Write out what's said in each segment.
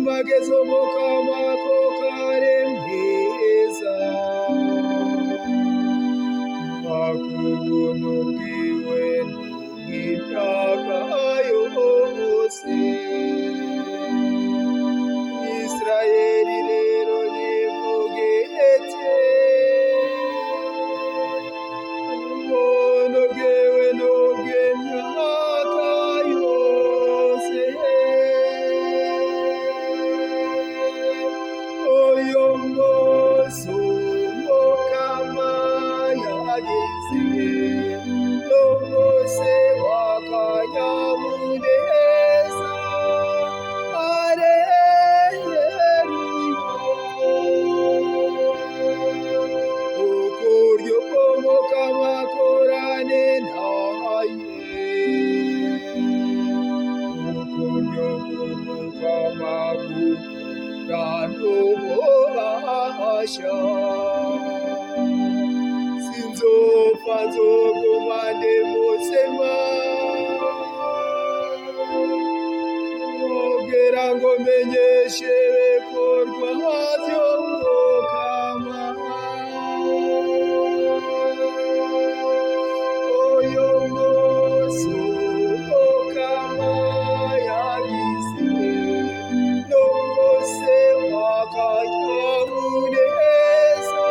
magezo mukama ko karemeza akubuntu bwiwe n'imyaka yose. Israeli rero nimugete ubuntu bwiwe n'ubw'imyaka yose. Uyu munsi umukama yagize n'umunsi w'akanyamuneza. Ukuryo umukama akorane naye, ukuryo umukama akorana ububasha. Sinzopfa nzoguma ndi muzima kugira ngo menyeshe ibikorwa by'umukama. Uyu munsi umukama yagize n'umunsi w'akanyamuneza.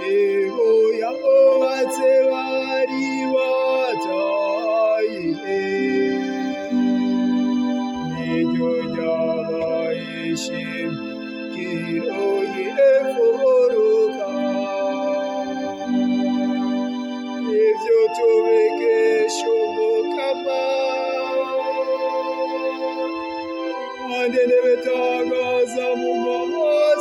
Nibo yabubatse bari bataye, niryo ryabaye ishingiro y'imfuruka. Ibyo tubikesha umukama, kandi n'ibitangaza mu mahanga.